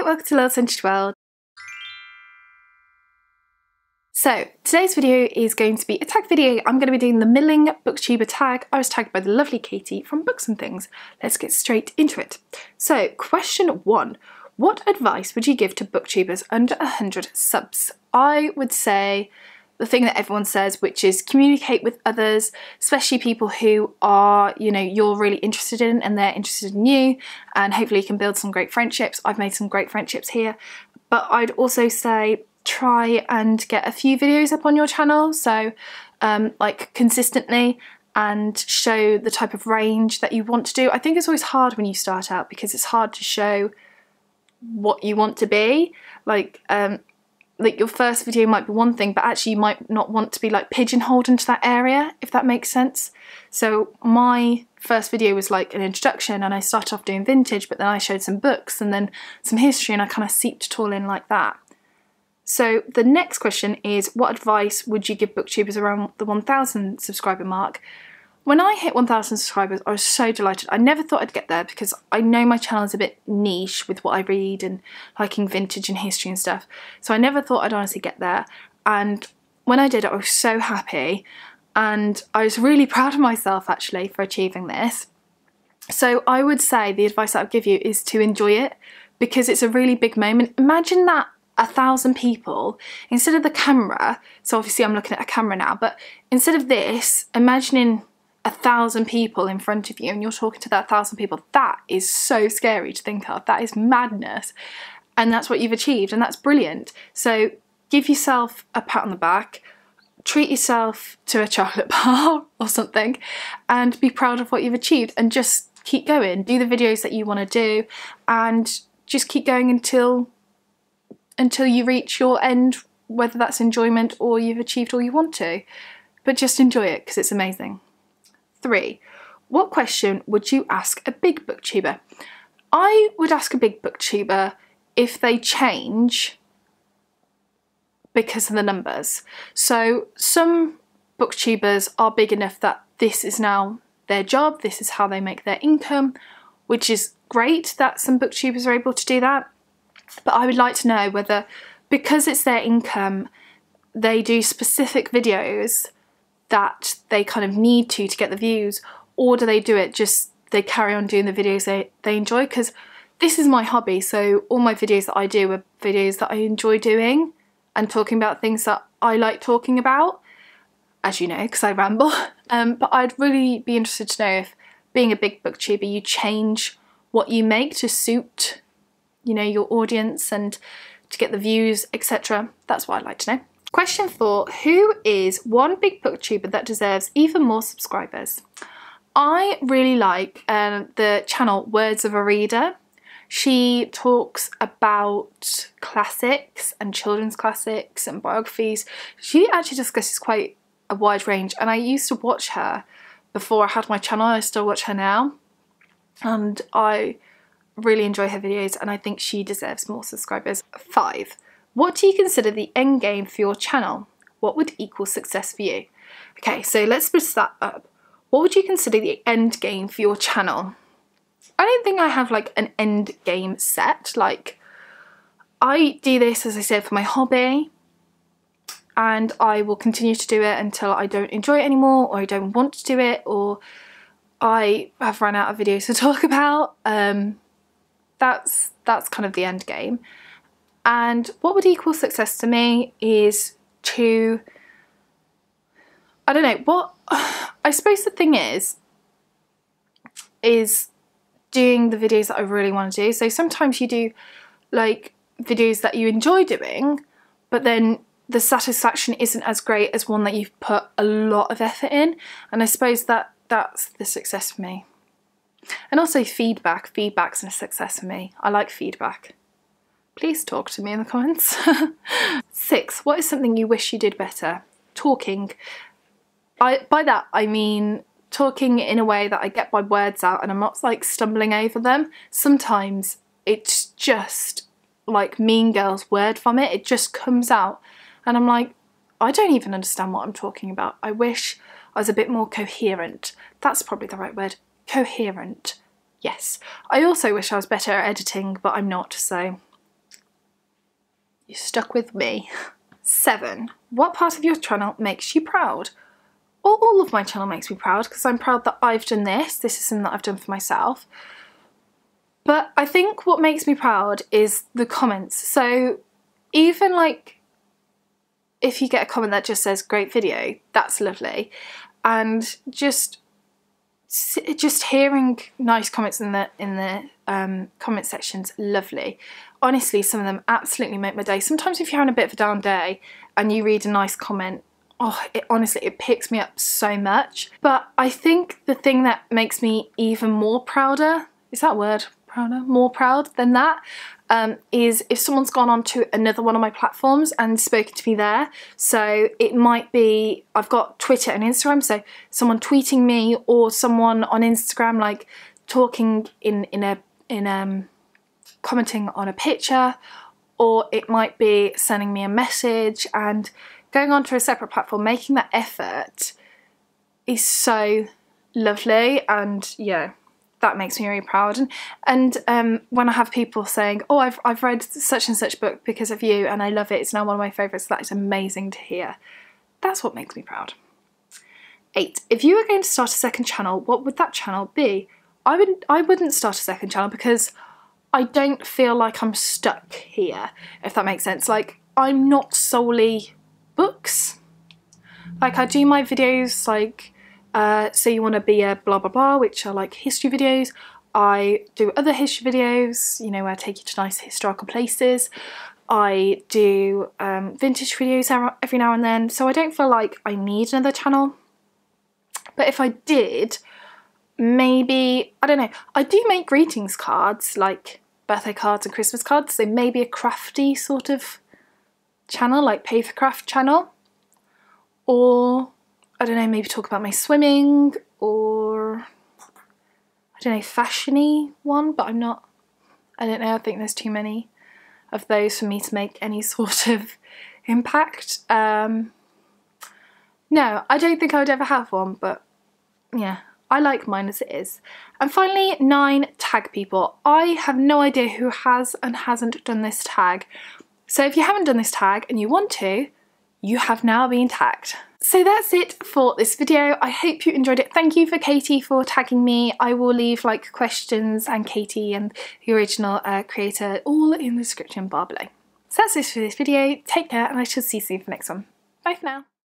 welcome to Little Scented World. So today's video is going to be a tag video. I'm going to be doing the Middling Booktuber Tag. I was tagged by the lovely Katie from Books and Things. Let's get straight into it. So question 1. What advice would you give to booktubers under 100 subs? I would say the thing that everyone says, which is communicate with others, especially people who are, you're really interested in and they're interested in you, and hopefully you can build some great friendships. I've made some great friendships here, but I'd also say try and get a few videos up on your channel, so like consistently, and show the type of range that you want to do. I think it's always hard when you start out because it's hard to show what you want to be. Like your first video might be one thing, but actually you might not want to be like pigeonholed into that area, if that makes sense. So my first video was like an introduction, and I started off doing vintage, but then I showed some books and then some history, and I kind of seeped it all in like that. So the next question is, what advice would you give booktubers around the 1,000 subscriber mark? When I hit 1,000 subscribers, I was so delighted. I never thought I'd get there because I know my channel is a bit niche with what I read and liking vintage and history and stuff. So I never thought I'd honestly get there. And when I did it, I was so happy. And I was really proud of myself actually for achieving this. So I would say the advice that I would give you is to enjoy it, because it's a really big moment. Imagine that 1,000 people, instead of the camera, so obviously I'm looking at a camera now, but instead of this, imagining 1,000 people in front of you and you're talking to that 1,000 people, that is so scary to think of. That is madness. And that's what you've achieved, and that's brilliant. So give yourself a pat on the back, treat yourself to a chocolate bar or something, and be proud of what you've achieved, and just keep going. Do the videos that you want to do, and just keep going until you reach your end, whether that's enjoyment or you've achieved all you want to. But just enjoy it because it's amazing. 3. What question would you ask a big booktuber? I would ask a big booktuber if they change because of the numbers. So some booktubers are big enough that this is now their job, this is how they make their income, which is great that some booktubers are able to do that. But I would like to know whether, because it's their income, they do specific videos that they kind of need to get the views, or do they do it just, they carry on doing the videos they enjoy? Because this is my hobby, so all my videos that I do are videos that I enjoy doing and talking about things that I like talking about, as you know, because I ramble. But I'd really be interested to know if, being a big booktuber, you change what you make to suit, your audience and to get the views, etc. That's what I'd like to know. Question 4. Who is one big booktuber that deserves even more subscribers? I really like the channel Words of a Reader. She talks about classics and children's classics and biographies. She actually discusses quite a wide range, and I used to watch her before I had my channel. I still watch her now, and I really enjoy her videos, and I think she deserves more subscribers. 5. What do you consider the end game for your channel? What would equal success for you? Okay, so let's split that up. What would you consider the end game for your channel? I don't think I have like an end game set. Like, I do this, as I said, for my hobby, and I will continue to do it until I don't enjoy it anymore, or I don't want to do it, or I have run out of videos to talk about. That's kind of the end game. And what would equal success to me is to, I don't know, what, I suppose the thing is doing the videos that I really want to do. So sometimes you do like videos that you enjoy doing, but then the satisfaction isn't as great as one that you've put a lot of effort in. And I suppose that's the success for me. And also feedback. Feedback's a success for me. I like feedback. Please talk to me in the comments. 6. What is something you wish you did better? Talking. By that I mean talking in a way that I get my words out and I'm not like stumbling over them. Sometimes it's just like Mean Girl's word vomit. It just comes out and I'm like, I don't even understand what I'm talking about. I wish I was a bit more coherent. That's probably the right word. Coherent. Yes. I also wish I was better at editing, but I'm not, so You're stuck with me. 7. What part of your channel makes you proud? Well, all of my channel makes me proud because I'm proud that I've done this. This is something that I've done for myself. But I think what makes me proud is the comments. So even like if you get a comment that just says great video, that's lovely. And just hearing nice comments in the comment section's lovely. Honestly, some of them absolutely make my day. Sometimes if you're having a bit of a down day and you read a nice comment, oh, it picks me up so much. But I think the thing that makes me even more prouder, is that a word? Prouder? More proud than that, is if someone's gone on to another one of my platforms and spoken to me there. So it might be, I've got Twitter and Instagram, so someone tweeting me or someone on Instagram like talking in commenting on a picture, or it might be sending me a message and going on to a separate platform. Making that effort is so lovely, and yeah, that makes me really proud. And when I have people saying, oh, I've read such and such book because of you and I love it, it's now one of my favourites, that is amazing to hear. That's what makes me proud. 8. If you were going to start a second channel, what would that channel be? I wouldn't start a second channel because I don't feel like I'm stuck here, if that makes sense. Like, I'm not solely books. Like, I do my videos like so you want to be a blah blah blah, which are like history videos. I do other history videos, you know, where I take you to nice historical places. I do vintage videos every now and then, so I don't feel like I need another channel. But if I did, maybe, I don't know, I do make greetings cards, like birthday cards and Christmas cards, so maybe a crafty sort of channel, like papercraft channel. Or I don't know, maybe talk about my swimming, or I don't know, fashiony one, but I don't know, I think there's too many of those for me to make any sort of impact. No, I don't think I would ever have one, but yeah, I like mine as it is. And finally, 9, tag people. I have no idea who has and hasn't done this tag. So if you haven't done this tag and you want to, you have now been tagged. So that's it for this video. I hope you enjoyed it. Thank you for Katie for tagging me. I will leave like questions and Katie and the original creator all in the description bar below. So that's it for this video. Take care, and I shall see you soon for the next one. Bye for now.